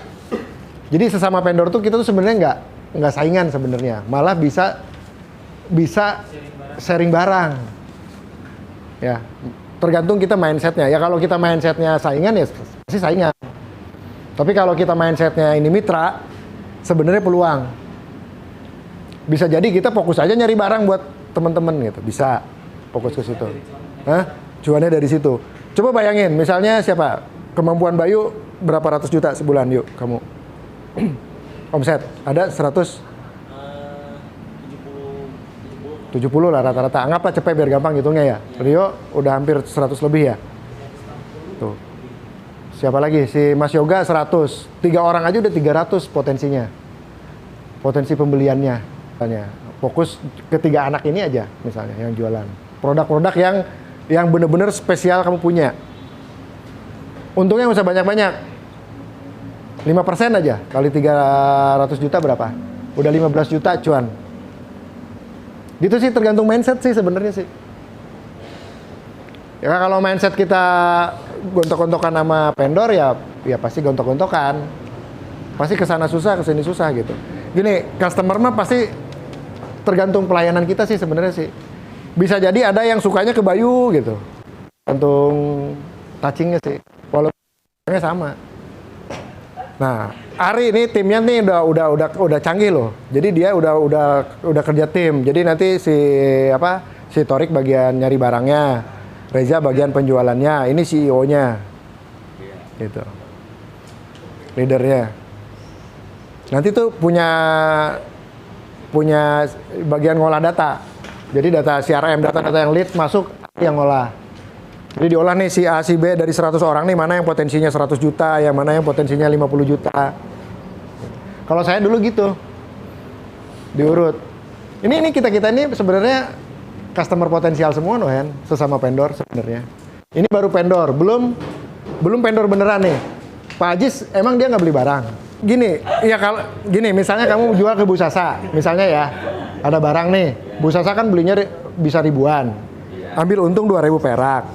Jadi sesama vendor tuh kita tuh sebenarnya nggak saingan sebenarnya, malah bisa sharing barang. Ya, tergantung kita mindsetnya. Ya kalau kita mindsetnya saingan ya pasti saingan. Tapi kalau kita mindsetnya ini mitra, sebenarnya peluang. Bisa jadi kita fokus aja nyari barang buat teman-teman gitu. Bisa fokus ke situ. Cuannya dari situ. Coba bayangin, misalnya siapa? Kemampuan Bayu berapa ratus juta sebulan yuk kamu? Omset ada 70 lah rata-rata. Anggaplah cepet biar gampang hitungnya ya. Rio udah hampir 100 lebih ya. Tuh. Siapa lagi? Si Mas Yoga 100. 3 orang aja udah 300 potensinya. Potensi pembeliannya. Misalnya. Fokus ke 3 anak ini aja misalnya yang jualan. Produk-produk yang bener-bener spesial kamu punya. Untungnya nggak usah banyak-banyak. 5% aja. Kali 300 juta berapa? Udah 15 juta cuan. Gitu sih, tergantung mindset sih sebenarnya sih. Ya kalau mindset kita gontok-gontokan sama vendor ya pasti gontok-gontokan. Pasti kesana susah, kesini susah gitu. Gini, customer mah pasti tergantung pelayanan kita sih sebenarnya sih. Bisa jadi ada yang sukanya ke Bayu gitu. Tergantung touchingnya sih. Walaupun sama. Nah, Ari ini timnya nih udah canggih loh. Jadi dia udah kerja tim. Jadi nanti si Torik bagian nyari barangnya, Reza bagian penjualannya, ini CEO-nya. Gitu. Leadernya. Nanti tuh punya bagian ngolah data. Jadi data CRM, data-data yang lead masuk yang ngolah. Jadi diolah nih si A, si B dari 100 orang nih, mana yang potensinya 100 juta, yang mana yang potensinya 50 juta. Kalau saya dulu gitu, diurut. Ini kita ini sebenarnya customer potensial semua loh kan, sesama vendor sebenarnya. Ini baru vendor, belum vendor beneran nih. Pak Ajis emang dia nggak beli barang. Gini, misalnya kamu jual ke Bu Sasa, misalnya ya, ada barang nih, Bu Sasa kan belinya bisa ribuan, ambil untung 2.000 perak.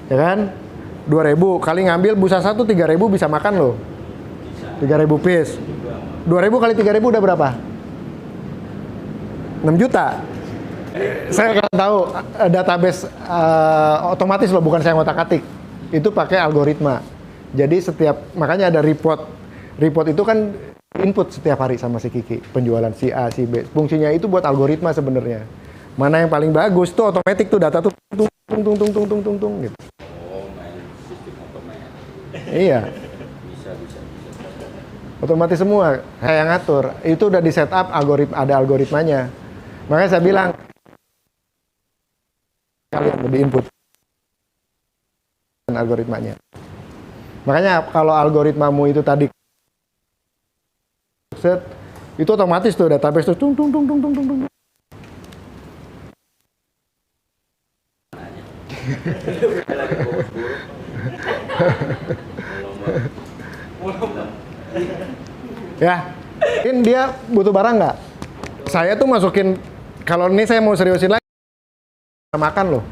Ya kan? 2.000 kali ngambil Bu Sasa tuh 3.000 bisa makan loh. 3.000 piece. 2.000 kali 3.000 udah berapa? 6 juta. Saya kan tahu database otomatis loh, bukan saya ngotak-atik. Itu pakai algoritma. Jadi makanya ada report. Report itu kan input setiap hari sama si Kiki, penjualan si A, si B. Fungsinya itu buat algoritma sebenarnya. Mana yang paling bagus tuh otomatis tuh data tuh tung gitu. Oh, main sistem otomatis. Iya. Bisa. Otomatis semua, saya yang ngatur. Itu udah di setup, ada algoritmanya. Makanya saya bilang, kalian lebih input algoritmanya. Makanya kalau algoritmamu itu tadi set, itu otomatis tuh database tuh tung tung tung tung tung tung tung. Ya, mungkin dia butuh barang nggak? Saya tuh masukin, kalau ini saya mau seriusin lagi, makan loh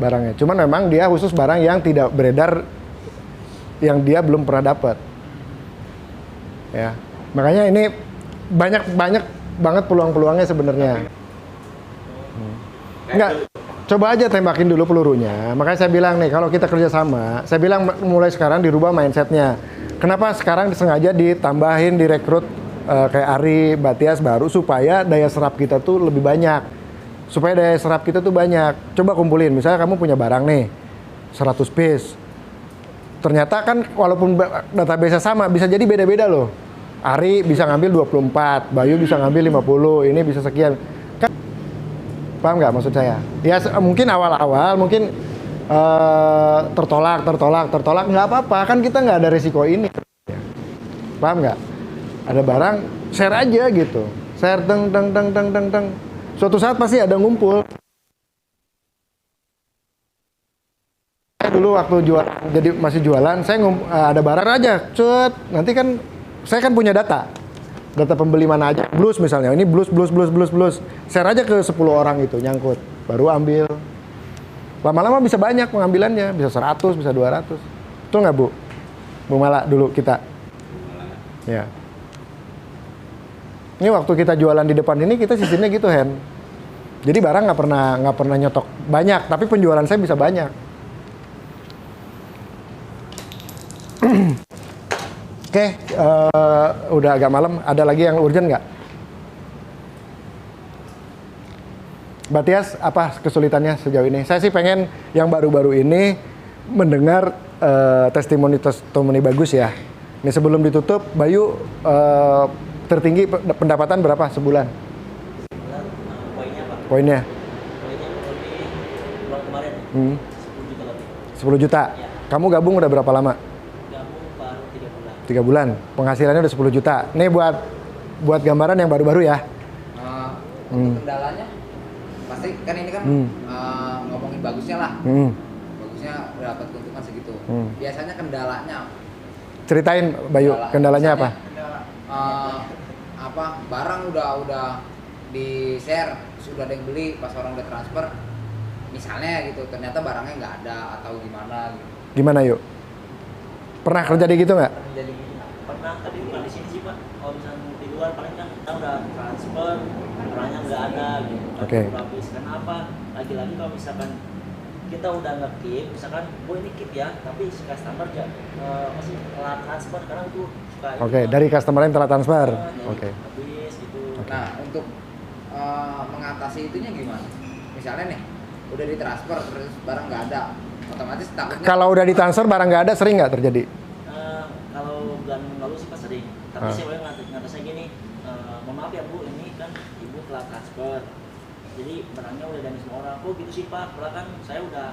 barangnya. Cuman memang dia khusus barang yang tidak beredar, yang dia belum pernah dapat. Ya, makanya ini banyak banget peluang-peluangnya sebenarnya. Enggak, coba aja tembakin dulu pelurunya. Makanya saya bilang nih, kalau kita kerjasama, saya bilang mulai sekarang dirubah mindsetnya. Kenapa sekarang sengaja ditambahin, direkrut kayak Ari, Batias baru, supaya daya serap kita tuh lebih banyak. Supaya daya serap kita tuh banyak. Coba kumpulin, misalnya kamu punya barang nih, 100 piece. Ternyata kan walaupun database sama, bisa jadi beda-beda loh. Ari bisa ngambil 24, Bayu bisa ngambil 50, ini bisa sekian. Kan, paham nggak maksud saya? Ya mungkin awal-awal, mungkin tertolak, nggak apa-apa. Kan kita nggak ada risiko ini. Paham nggak? Ada barang, share aja gitu. Share, teng. Suatu saat pasti ada ngumpul. Saya dulu waktu jualan, jadi masih jualan, saya ada barang aja, cut. Nanti kan, saya kan punya data pembeli mana aja. Blues misalnya, ini blues. Share aja ke 10 orang itu, nyangkut. Baru ambil. Lama-lama bisa banyak pengambilannya, bisa 100, bisa 200. Betul nggak, Bu? Bu Mala dulu kita. Ya. Ini waktu kita jualan di depan ini, kita sistemnya gitu, Hen. Jadi barang nggak pernah nyetok banyak, tapi penjualan saya bisa banyak. Oke, udah agak malam. Ada lagi yang urgent nggak? Batias, apa kesulitannya sejauh ini? Saya sih pengen yang baru-baru ini mendengar testimoni bagus ya. Ini sebelum ditutup, Bayu tertinggi pendapatan berapa sebulan? Poinnya Pak. Poinnya? Poinnya lebih bulan kemarin 10 juta lebih. 10 juta? Ya. Kamu gabung udah berapa lama? Gabung baru 3 bulan. 3 bulan. Penghasilannya udah 10 juta. Nih buat gambaran yang baru-baru ya. Untuk kendalanya pasti kan ini kan ngomongin bagusnya lah. Bagusnya dapat keuntungan segitu. Biasanya kendalanya Ceritain Bayu, kendalanya apa? Barang udah di share, sudah ada yang beli, pas orang udah transfer misalnya gitu, ternyata barangnya nggak ada atau gimana gitu. Gimana yuk? Pernah terjadi gitu nggak? Jadi pernah, tapi bukan di sini sih Pak. Kalau misalnya di luar paling kan kita udah transfer, orangnya nggak ada gitu. Oke. Habis. Kenapa? Lagi-lagi kalau misalkan kita udah nge-keep, misalkan, ini keep ya, tapi si customer ya masih telat transfer, sekarang tuh suka Oke, dari customer yang telah transfer. Oke. habis gitu. Nah untuk mengatasi itunya gimana? Misalnya nih udah ditransfer terus barang nggak ada, otomatis takutnya Kalau udah ditransfer barang nggak ada, sering nggak terjadi? Kalau bulan lalu sih pas sering, tapi saya boleh ngatasnya gini, mohon maaf ya Bu, ini kan Ibu telah transfer, jadi barangnya udah dari semua orang. Kok gitu sih Pak? Padahal kan saya udah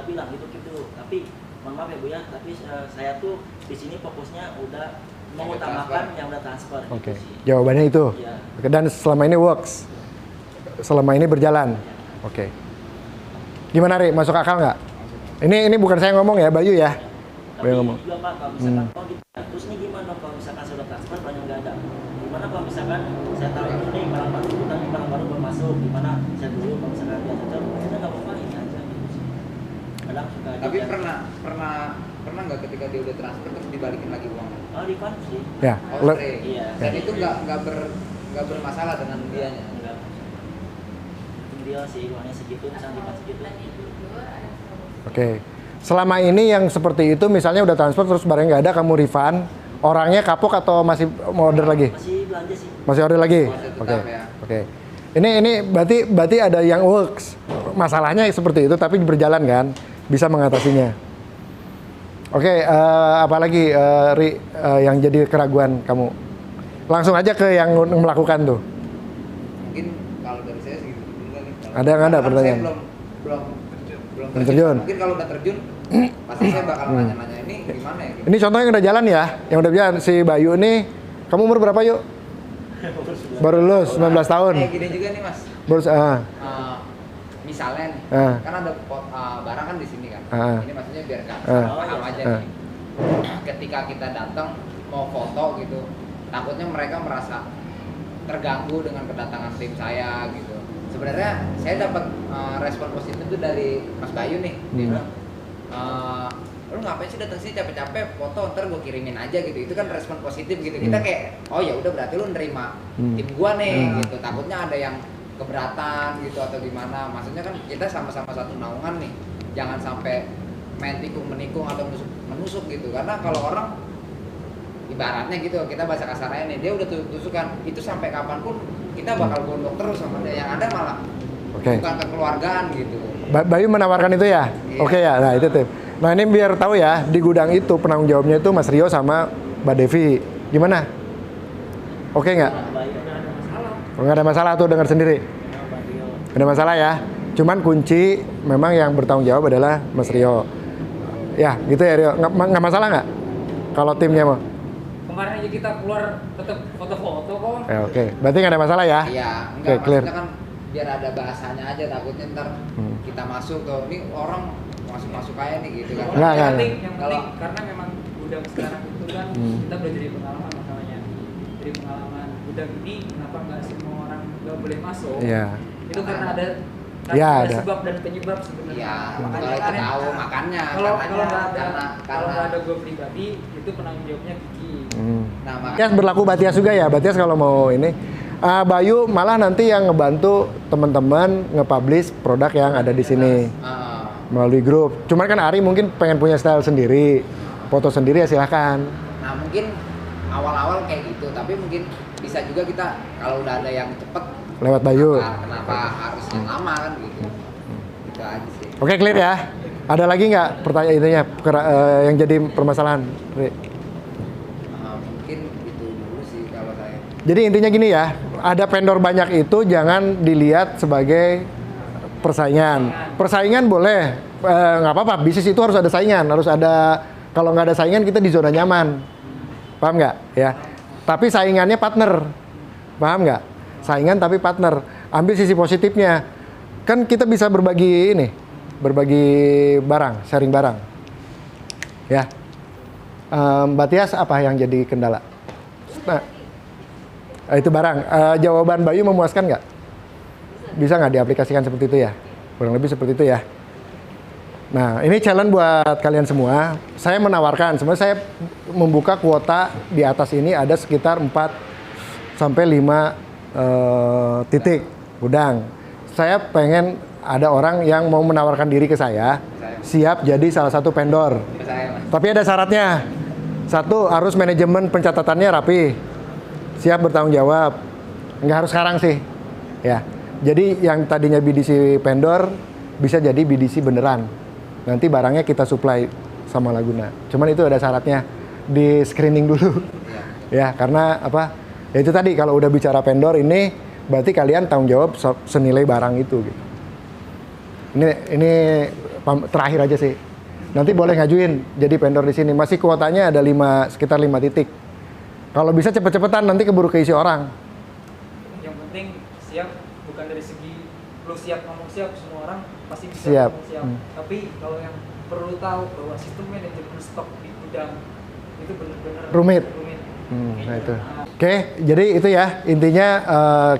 bilang gitu. Tapi mohon maaf ya Bu ya, tapi saya tuh di sini fokusnya udah mengutamakan yang udah transfer. Oke. Gitu sih. Jawabannya itu. Iya. Oke, dan selama ini works. Selama ini berjalan. Oke. Gimana Ri? Masuk akal nggak? Ini bukan saya ngomong ya, Bayu ya. Tapi Bayu ngomong. juga Pak, kalau misalkan gitu, terus ini gimana dong kalau misalkan saya udah transfer barangnya nggak ada? Gimana kalau misalkan saya taruh ini nih barang baru, tapi barang baru belum masuk, gimana saya dulu kalau misalkan dia cocok, kita nggak apa-apa ini aja gitu sih. Kadang suka tapi dia- pernah nggak ketika dia udah transfer terus dibalikin lagi uang? refund sih. Ya. Sering. Iya. Dan itu nggak bermasalah dengan dianya. Enggak. Dia sih uangnya segitu, misalnya refund segitu. Oke. Selama ini yang seperti itu, misalnya udah transfer terus barangnya nggak ada, kamu refund, orangnya kapok atau masih mau order lagi? Masih belanja sih. Masih order lagi? Masih tetap Oke. ya. Oke. Ini berarti ada yang works. Masalahnya seperti itu tapi berjalan kan? Bisa mengatasinya. Oke, apalagi Ri yang jadi keraguan kamu? Langsung aja ke yang melakukan tuh. Mungkin kalau dari saya segitu dulu kali. Ada nggak ada Karena pertanyaan? Saya belum Belum terjun. Mungkin kalau udah terjun, pasti saya bakal nanya-nanya ini gimana ya. Gitu. Ini contohnya yang udah jalan ya, yang udah jalan. Si Bayu nih, kamu umur berapa yuk? Baru lulus, 19 tahun. Kayak gini juga nih mas. Baru, Misalnya nih, kan ada barang kan di sini kan. Ini maksudnya biar nggak paham aja nih. Ketika kita datang mau foto gitu, takutnya mereka merasa terganggu dengan kedatangan tim saya gitu. Sebenarnya saya dapat respon positif itu dari Mas Bayu nih. Dia bilang, lu ngapain sih datang sini capek-capek foto, ntar gue kirimin aja gitu. Itu kan respon positif gitu. Kita kayak, oh ya udah berarti lu nerima tim gua nih gitu. Takutnya ada yang keberatan gitu atau gimana. Maksudnya kan kita sama-sama satu naungan nih. Jangan sampai main tikung menikung atau menusuk gitu. Karena kalau orang ibaratnya gitu, kita bahasa kasarnya nih, dia udah tusukan itu sampai kapanpun kita bakal gondok terus sama dia. Yang ada malah bukan kekeluargaan gitu. Bayu menawarkan itu ya? Iya. Oke ya, nah itu tim. Nah ini biar tahu ya, di gudang itu penanggung jawabnya itu Mas Rio sama Mbak Devi. Gimana? Oke nggak? Nggak ada masalah tuh, dengar sendiri. Nggak ada masalah ya. Cuman kunci memang yang bertanggung jawab adalah Mas Rio. Ya gitu ya Rio, nggak masalah nggak? Kalau timnya mau? Kemarin aja kita keluar tetap foto-foto kok. Oke. Berarti nggak ada masalah ya? Iya, Oke, enggak clear. maksudnya kan biar ada bahasanya aja, takutnya ntar kita masuk tuh, ini orang masuk aja nih gitu kan. Nggak, Yang nggak. penting karena memang gudang sekarang itu kan kita udah jadi pengalaman masalahnya. Jadi pengalaman gudang ini kenapa nggak semua orang nggak boleh masuk? Iya. Itu karena ada Iya, ada ada. sebab dan penyebab sebenarnya. Iya, Makanya kalau itu kan tahu makanya. kalau Katanya, nggak ada kalau nggak ada karena gue pribadi itu penanggung jawabnya Kiki. nah Batias berlaku Batias juga ya, Batias kalau mau ini. Bayu malah nanti yang ngebantu teman-teman nge-publish produk yang ada di sini melalui grup. Cuman kan Ari mungkin pengen punya style sendiri, foto sendiri ya silahkan. nah mungkin awal-awal kayak gitu, tapi mungkin bisa juga kita kalau udah ada yang cepet Lewat Bayu. kenapa harus yang lama kan gitu. Gitu aja sih. Oke, clear ya. Ada lagi nggak pertanyaan itunya yang jadi permasalahan? Ri? Mungkin itu dulu sih kalau saya. Jadi intinya gini ya, ada vendor banyak itu jangan dilihat sebagai persaingan. Persaingan boleh, nggak apa-apa. Bisnis itu harus ada saingan, harus ada. Kalau nggak ada saingan kita di zona nyaman, paham nggak? Ya. Tapi saingannya partner, paham nggak? Saingan tapi partner. Ambil sisi positifnya. Kan kita bisa berbagi ini, berbagi barang, sharing barang. Ya. Mbak Tias apa yang jadi kendala? Nah, itu barang. Jawaban Bayu memuaskan nggak? Bisa nggak diaplikasikan seperti itu ya? Kurang lebih seperti itu ya. Nah, ini challenge buat kalian semua. Saya menawarkan, sebenarnya saya membuka kuota di atas ini ada sekitar 4 sampai 5 titik gudang. Saya pengen ada orang yang mau menawarkan diri ke saya, siap jadi salah satu vendor. Saya Mas. Tapi ada syaratnya. Satu, harus manajemen pencatatannya rapi. Siap bertanggung jawab. Nggak harus sekarang sih. Ya. Jadi yang tadinya BDC vendor bisa jadi BDC beneran. Nanti barangnya kita supply sama Laguna. Cuman itu ada syaratnya. Di screening dulu. Ya, karena apa? Ya itu tadi kalau udah bicara vendor ini berarti kalian tanggung jawab senilai barang itu gitu. Ini terakhir aja sih. Nanti boleh ngajuin jadi vendor di sini. Masih kuotanya ada sekitar 5 titik. Kalau bisa cepet-cepetan nanti keburu keisi orang. Yang penting siap, bukan dari segi lu siap ngomong siap, semua orang pasti bisa Siap. ngomong siap. Tapi kalau yang perlu tahu bahwa sistem manajemen stok di gudang itu benar-benar Rumit. Nah itu. Oke, jadi itu ya intinya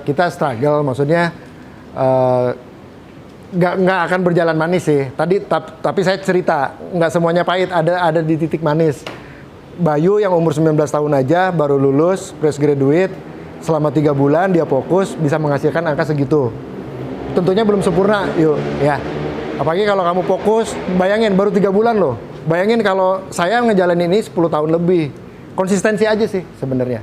kita struggle, maksudnya nggak akan berjalan manis sih. Tapi saya cerita nggak semuanya pahit, ada di titik manis. Bayu yang umur 19 tahun aja baru lulus fresh graduate, selama 3 bulan dia fokus bisa menghasilkan angka segitu. Tentunya belum sempurna, yuk ya. Apalagi kalau kamu fokus, bayangin baru 3 bulan loh. Bayangin kalau saya ngejalanin ini 10 tahun lebih. Konsistensi aja sih sebenarnya.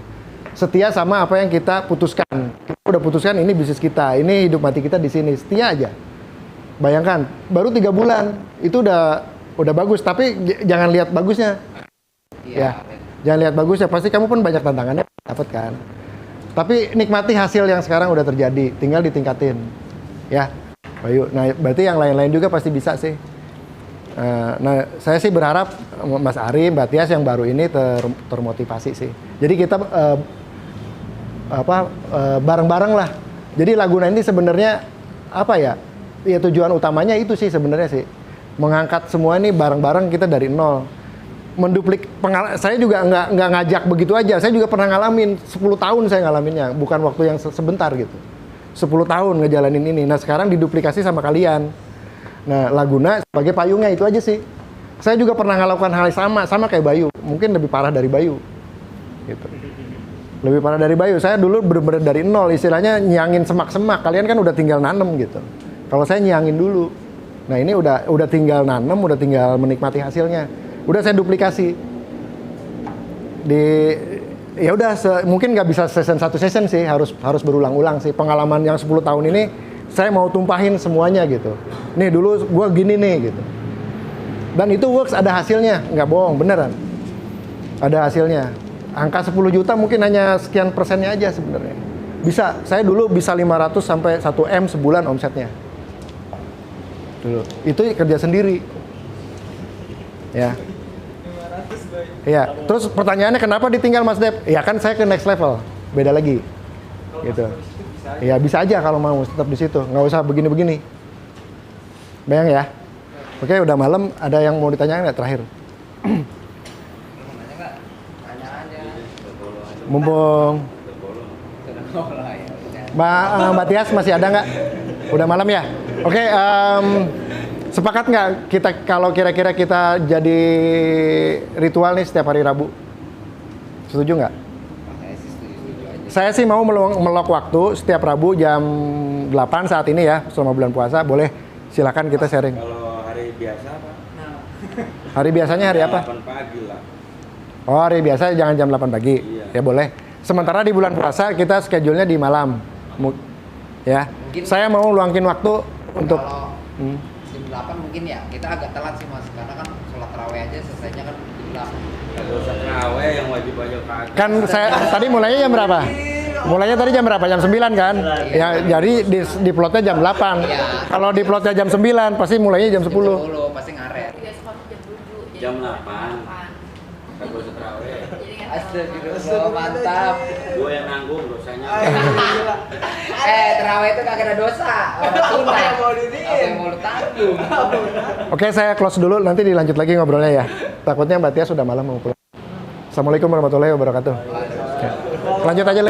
Setia sama apa yang kita putuskan. Kita udah putuskan ini bisnis kita, ini hidup mati kita di sini. Setia aja. Bayangkan, baru 3 bulan itu udah bagus. Tapi jangan lihat bagusnya. Iya. Ya. Jangan lihat bagus ya, pasti kamu pun banyak tantangannya dapat kan. Tapi nikmati hasil yang sekarang udah terjadi, tinggal ditingkatin. Ya, Bayu. Nah, berarti yang lain-lain juga pasti bisa sih. Nah, saya sih berharap Mas Ari, Mbak Tias yang baru ini termotivasi sih. Jadi kita bareng-bareng lah. Jadi Laguna ini sebenarnya apa ya? Ya tujuan utamanya itu sih sebenarnya sih. Mengangkat semua ini bareng-bareng kita dari nol. Saya juga nggak ngajak begitu aja. Saya juga pernah ngalamin 10 tahun saya ngalaminnya, bukan waktu yang sebentar gitu. 10 tahun ngejalanin ini. Nah, sekarang diduplikasi sama kalian. Nah, Laguna sebagai payungnya itu aja sih. Saya juga pernah melakukan hal yang sama kayak Bayu. Mungkin lebih parah dari Bayu. Gitu. Lebih parah dari Bayu. Saya dulu bener-bener dari nol, istilahnya nyangin semak-semak. Kalian kan udah tinggal nanem gitu. Kalau saya nyangin dulu. Nah, ini udah tinggal nanem, udah tinggal menikmati hasilnya. Udah saya duplikasi. Ya udah mungkin nggak bisa satu session sih, harus berulang-ulang sih. Pengalaman yang 10 tahun ini saya mau tumpahin semuanya gitu. Nih dulu gue gini nih gitu. Dan itu works, ada hasilnya, nggak bohong, beneran. Ada hasilnya. Angka 10 juta mungkin hanya sekian persennya aja sebenarnya. Bisa, saya dulu bisa 500 sampai 1 M sebulan omsetnya. Dulu. Itu kerja sendiri. Ya. Ya, terus pertanyaannya kenapa ditinggal Mas Dep? Ya kan saya ke next level, beda lagi. Gitu. Ya bisa aja kalau mau tetap di situ, nggak usah begini-begini. Bayang ya. Oke, udah malam. Ada yang mau ditanyakan nggak terakhir? Mumpung Mbak Tias masih ada nggak? Udah malam ya. Oke, sepakat nggak kita kalau kira-kira kita jadi ritual nih setiap hari Rabu? Setuju nggak? Saya sih mau melok waktu setiap Rabu jam 8 saat ini ya, selama bulan puasa. Boleh, silakan kita sharing. Kalau hari biasa Pak? Hari biasanya hari apa? 8 pagi lah. Oh, hari biasa jangan jam 8 pagi. Iya. Ya boleh. Sementara di bulan puasa kita schedule-nya di malam. Ya. Mungkin Saya mau luangkin waktu untuk kalau jam 8 mungkin ya kita agak telat sih Mas, karena kan sholat tarawih aja selesainya kan jam 8. Kalau usah terawih yang wajib-wajib kagak. kan saya tadi mulainya jam berapa? Mulainya tadi jam berapa? Jam 9 kan? Ya, jadi di plotnya jam 8. Iya. Kalau di plotnya jam 9 pasti mulainya jam 10. 10 pasti ngaret. Tidak sekolah jam 7. Jam 8. Kagak usah terawih. Astagfirullah, mantap. Gue yang nanggung dosanya. Terawih itu kagak ada dosa. Apa yang mau lu tanggung? Oke, saya close dulu, nanti dilanjut lagi ngobrolnya ya. Takutnya Mbak Tia sudah malam mau pulang. Assalamualaikum warahmatullahi wabarakatuh. Oke. Lanjut aja.